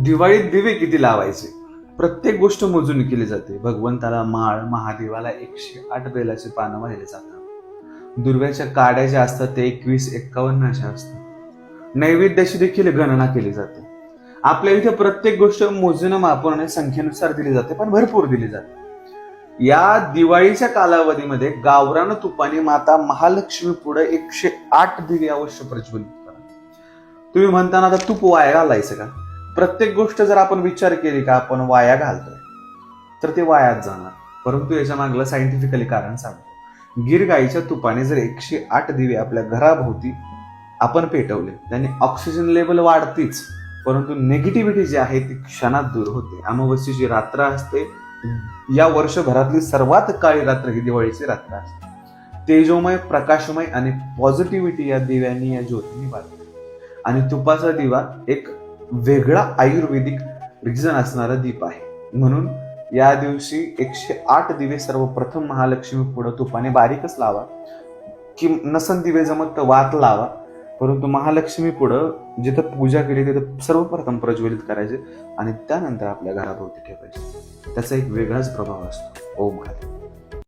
दिवाळीत दिवे किती लावायचे? प्रत्येक गोष्ट मोजून केली जाते. भगवंताला माळ, महादेवाला 108 बेलाचे पानं वाहिले जातात. दुर्व्याच्या काड्या ज्या असतात ते 21-51 अशा असतात. नैवेद्याची देखील गणना केली जाते. आपल्या इथे प्रत्येक गोष्ट मोजून मापून आणि संख्येनुसार दिली जाते, पण भरपूर दिली जाते. या दिवाळीच्या कालावधीमध्ये गावरान तुपाने माता महालक्ष्मी पुढे 108 दिवे अवश्य प्रज्वलित करा. तुम्ही म्हणताना आता तूप वाया घालायचं का? प्रत्येक गोष्ट जर आपण विचार केली का आपण वाया घालतोय तर ते वायाच जाणार. परंतु याच्या मागलं सायंटिफिकली कारण सांगतो. गिर गाईच्या तुपाने जर 108 दिवे आपल्या घराभोवती आपण पेटवले, त्याने ऑक्सिजन लेवल वाढतीच, परंतु निगेटिव्हिटी जी आहे ती क्षणात दूर होते. अमावस्येची रात्र असते, या वर्षभरातली सर्वात काळी रात्र ही दिवाळीची रात्र असते. तेजोमय, प्रकाशमय आणि पॉझिटिव्हिटी या दिव्यांनी, या ज्योतींनी वाढते. आणि तुपाचा दिवा एक वेगळा आयुर्वेदिक रिझन असणारा दीप आहे. म्हणून या दिवशी 108 दिवे सर्वप्रथम महालक्ष्मी पुढे तुपाने बारीकच लावा, की नसन दिवे जमत तर वात लावा, परंतु महालक्ष्मी पुढं जिथं पूजा केली तिथं सर्वप्रथम प्रज्वलित करायचे आणि त्यानंतर आपल्या घराभोवती ठेवायचे. त्याचा एक वेगळाच प्रभाव असतो. ओम महादेव.